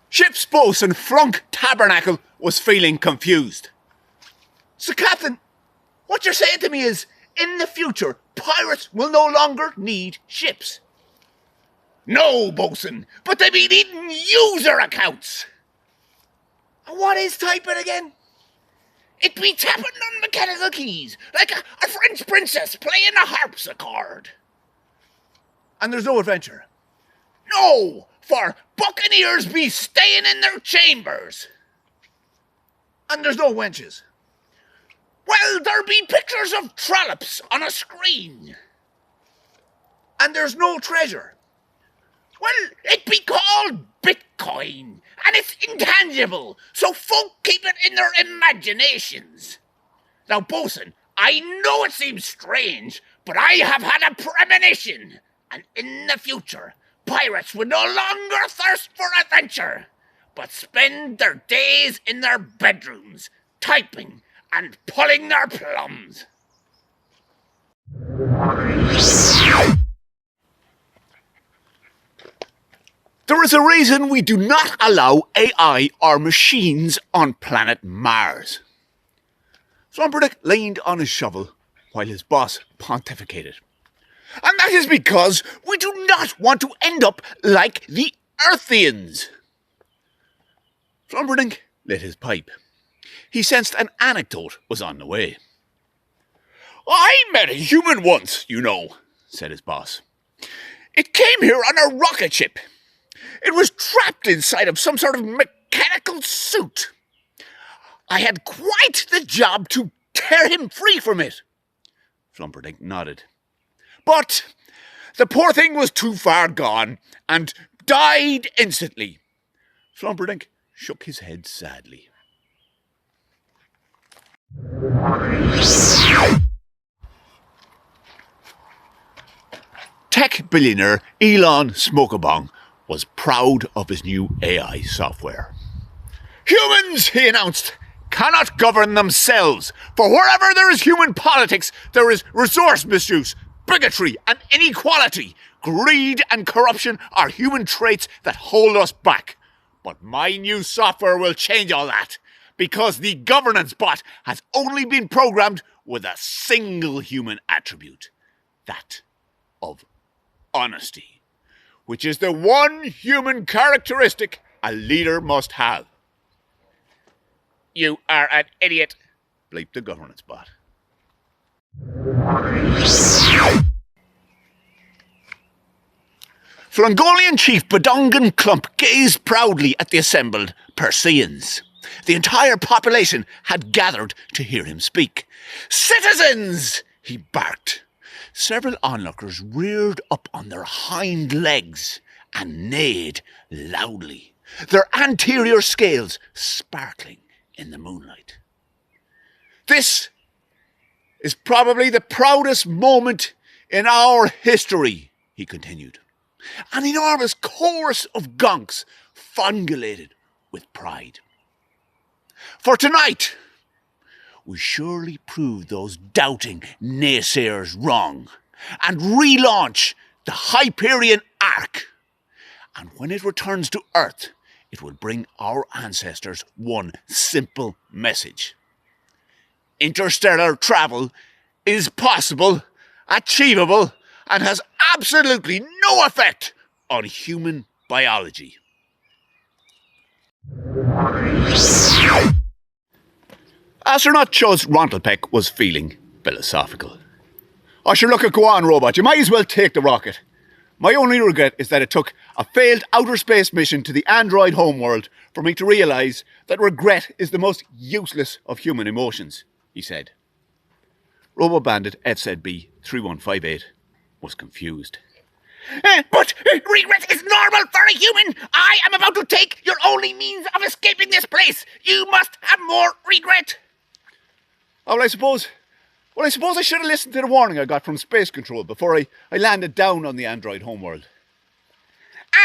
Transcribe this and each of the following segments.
Ship's boatswain Flunk Tabernacle was feeling confused. So, Captain, what you're saying to me is, in the future, pirates will no longer need ships? No, boatswain, but they be needing user accounts. And what is typing again? It be tapping on mechanical keys, like a French princess playing a harpsichord. And there's no adventure. No, for buccaneers be staying in their chambers. And there's no wenches. Well, there be pictures of trollops on a screen. And there's no treasure. Well, it be called Bitcoin, and it's intangible, so folk keep it in their imaginations. Now, bosun, I know it seems strange, but I have had a premonition, and in the future, pirates would no longer thirst for adventure, but spend their days in their bedrooms, typing and pulling their plums. There is a reason we do not allow AI or machines on planet Mars. Slumberdick leaned on his shovel while his boss pontificated. And that is because we do not want to end up like the Earthians. Slumberdick lit his pipe. He sensed an anecdote was on the way. I met a human once, you know, said his boss. It came here on a rocket ship. It was trapped inside of some sort of mechanical suit. I had quite the job to tear him free from it. Slumberdick nodded. But the poor thing was too far gone and died instantly. Slumberdick shook his head sadly. Tech billionaire Elon Smokabong was proud of his new AI software. Humans, he announced, cannot govern themselves, for wherever there is human politics, there is resource misuse, bigotry and inequality. Greed and corruption are human traits that hold us back. But my new software will change all that, because the governance bot has only been programmed with a single human attribute, that of honesty, which is the one human characteristic a leader must have. You are an idiot, bleeped the governance bot. Flangolian chief Badongan Clump gazed proudly at the assembled Perseans. The entire population had gathered to hear him speak. Citizens, he barked. Several onlookers reared up on their hind legs and neighed loudly, their anterior scales sparkling in the moonlight. This is probably the proudest moment in our history, he continued. An enormous chorus of gonks fungulated with pride. For tonight, we surely prove those doubting naysayers wrong and relaunch the Hyperion Ark. And when it returns to Earth, it will bring our ancestors one simple message. Interstellar travel is possible, achievable, and has absolutely no effect on human biology. Astronaut Chuz Rontelpeck was feeling philosophical. I sure look, go on, robot. You might as well take the rocket. My only regret is that it took a failed outer space mission to the android homeworld for me to realise that regret is the most useless of human emotions, he said. Robo-Bandit FZB 3158 was confused. But regret is normal for a human. I am about to take your only means of escaping this place. You must have more regret. Oh, I suppose I should have listened to the warning I got from Space Control before I landed down on the android homeworld.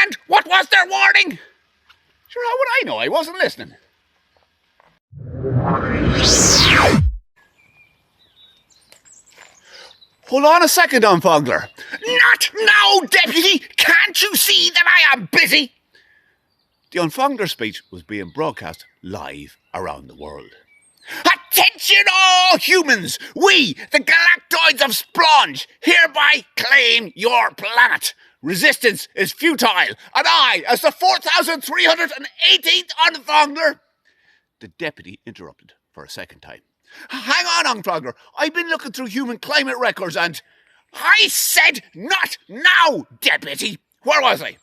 And what was their warning? Sure, how would I know? I wasn't listening. Hold on a second, Unfogler. Not now, Deputy! Can't you see that I am busy? The Unfogler speech was being broadcast live around the world. Attention all humans! We, the galactoids of Splonge, hereby claim your planet. Resistance is futile, and I, as the 4,318th Unfogler... The deputy interrupted for a second time. Hang on, Unfogler. I've been looking through human climate records and... I said not now, deputy. Where was I?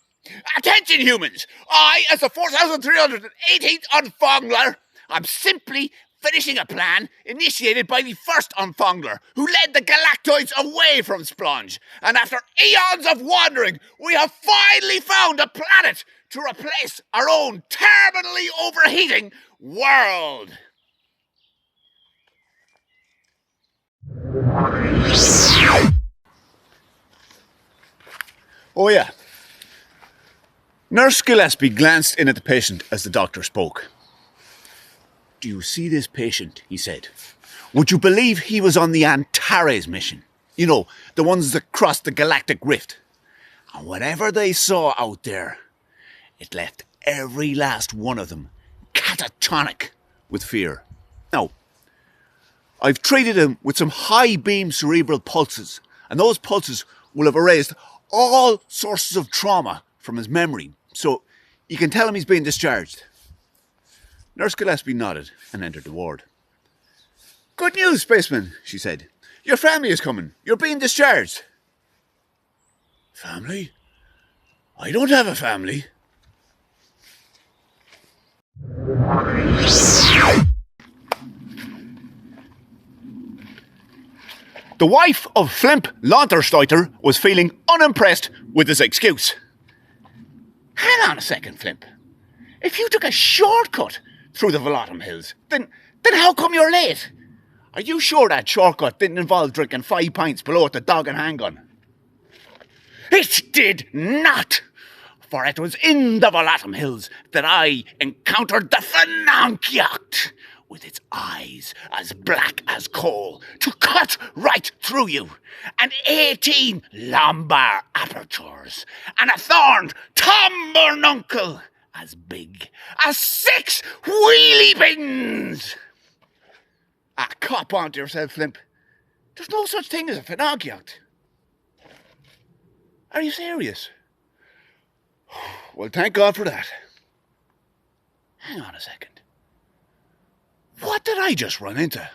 Attention, humans. I, as the 4,318th Unfogler, I'm simply finishing a plan initiated by the first Unfogler, who led the galactoids away from Splonge. And after eons of wandering, we have finally found a planet to replace our own terminally overheating world. Oh yeah. Nurse Gillespie glanced in at the patient as the doctor spoke. Do you see this patient? He said. Would you believe he was on the Antares mission? You know, the ones that crossed the galactic rift. And whatever they saw out there, it left every last one of them catatonic with fear. Now, I've treated him with some high-beam cerebral pulses, and those pulses will have erased all sources of trauma from his memory, so you can tell him he's being discharged. Nurse Gillespie nodded and entered the ward. Good news, spaceman, she said. Your family is coming. You're being discharged. Family? I don't have a family. The wife of Flimp Launtersteuter was feeling unimpressed with his excuse. Hang on a second, Flimp. If you took a shortcut through the Velotum Hills, then how come you're late? Are you sure that shortcut didn't involve drinking 5 pints below at the Dog and Handgun? It did not! For it was in the Velotum Hills that I encountered the Phenonkiacht, with its eyes as black as coal, to cut right through you, and 18 lumbar apertures, and a thorned tombernuncle as big as 6 wheelie bins. Ah, cop on to yourself, Flimp. There's no such thing as a Phenonkiacht. Are you serious? Well, thank God for that. Hang on a second. What did I just run into?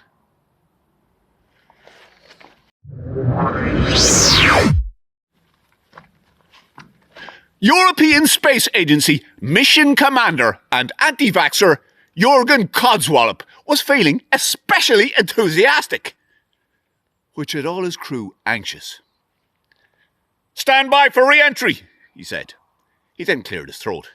European Space Agency Mission Commander and anti-vaxxer Jurgen Codswallop was feeling especially enthusiastic, which had all his crew anxious. Stand by for re-entry, he said. He then cleared his throat.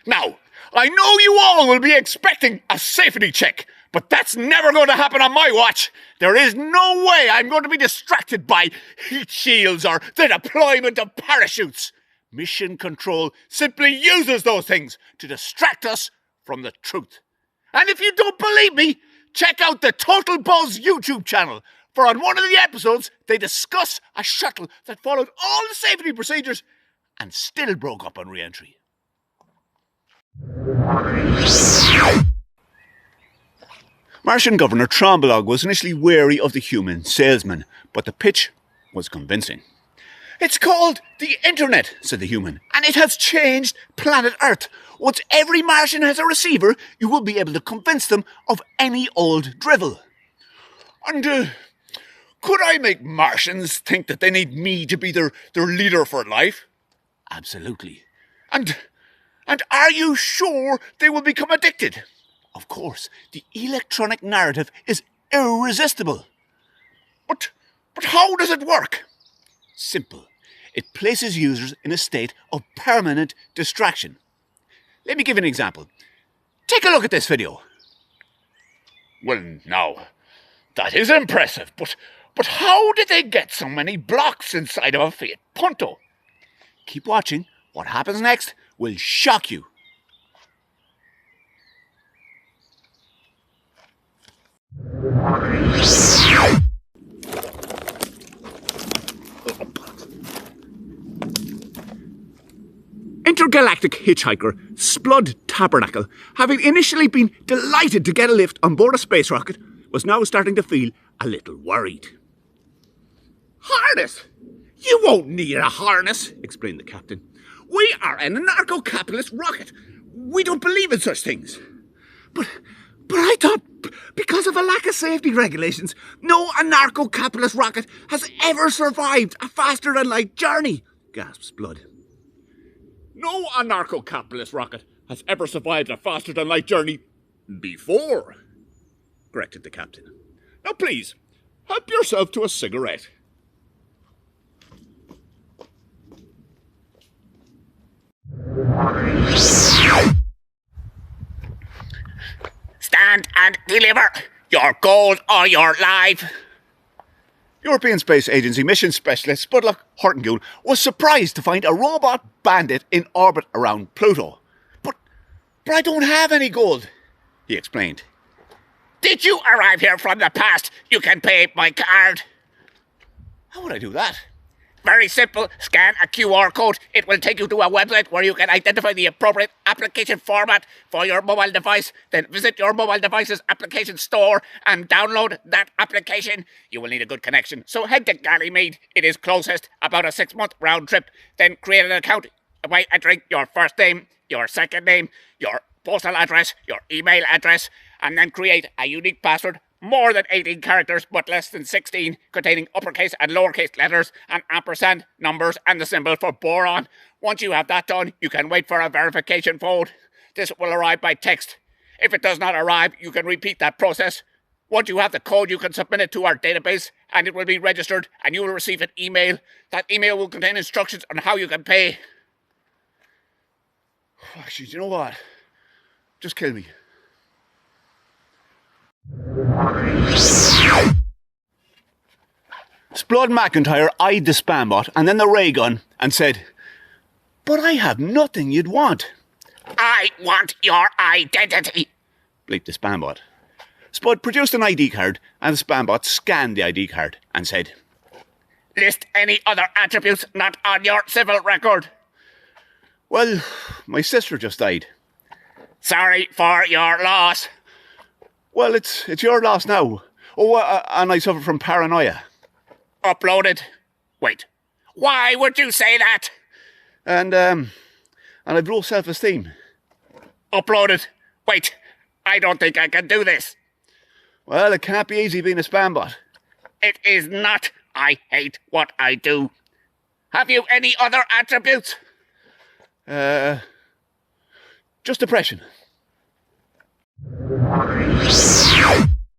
Now, I know you all will be expecting a safety check, but that's never going to happen on my watch. There is no way I'm going to be distracted by heat shields or the deployment of parachutes. Mission Control simply uses those things to distract us from the truth. And if you don't believe me, check out the Total Buzz YouTube channel, for on one of the episodes, they discuss a shuttle that followed all the safety procedures and still broke up on re-entry. Martian Governor Tromblog was initially wary of the human salesman, but the pitch was convincing. It's called the Internet, said the human, and it has changed planet Earth. Once every Martian has a receiver, you will be able to convince them of any old drivel. And could I make Martians think that they need me to be their leader for life? Absolutely. And are you sure they will become addicted? Of course, the electronic narrative is irresistible. But how does it work? Simple. It places users in a state of permanent distraction. Let me give you an example. Take a look at this video. Well, now, that is impressive, but how did they get so many blocks inside of a Fiat Punto? Keep watching. What happens next will shock you. intergalactic hitchhiker Splud Tabernacle, having initially been delighted to get a lift on board a space rocket, was now starting to feel a little worried. "Harness? You won't need a harness," explained the captain. "We are an anarcho-capitalist rocket. We don't believe in such things." But I thought, because of a lack of safety regulations, no anarcho-capitalist rocket has ever survived a faster-than-light journey, gasped Splud. "No anarcho-capitalist rocket has ever survived a faster-than-light journey before," corrected the captain. "Now please, help yourself to a cigarette." "Stand and deliver your gold or your life." European Space Agency mission specialist Spudluck Hortengoon was surprised to find a robot bandit in orbit around Pluto. But I don't have any gold," he explained. "Did you arrive here from the past? You can pay by card." "How would I do that?" "Very simple. Scan a QR code. It will take you to a website where you can identify the appropriate application format for your mobile device. Then visit your mobile device's application store and download that application. You will need a good connection, so head to Ganymede. It is closest, about a 6-month round trip. Then create an account by entering your first name, your second name, your postal address, your email address, and then create a unique password. More than 18 characters, but less than 16, containing uppercase and lowercase letters, and ampersand, numbers, and the symbol for boron. Once you have that done, you can wait for a verification code. This will arrive by text. If it does not arrive, you can repeat that process. Once you have the code, you can submit it to our database, and it will be registered, and you will receive an email. That email will contain instructions on how you can pay. Actually, do you know what? Just kill me. Splud McIntyre eyed the spam bot and then the ray gun and said, "But I have nothing you'd want." "I want your identity," bleeped the spam bot. Spud produced an ID card and the spam bot scanned the ID card and said, "List any other attributes not on your civil record." "Well, my sister just died." "Sorry for your loss." "Well, it's your loss now. Oh, and I suffer from paranoia." "Uploaded." "Wait, why would you say that?" And I've low self-esteem." "Uploaded." "Wait, I don't think I can do this." "Well, it can't be easy being a spam bot." "It is not. I hate what I do." "Have you any other attributes?" Just depression."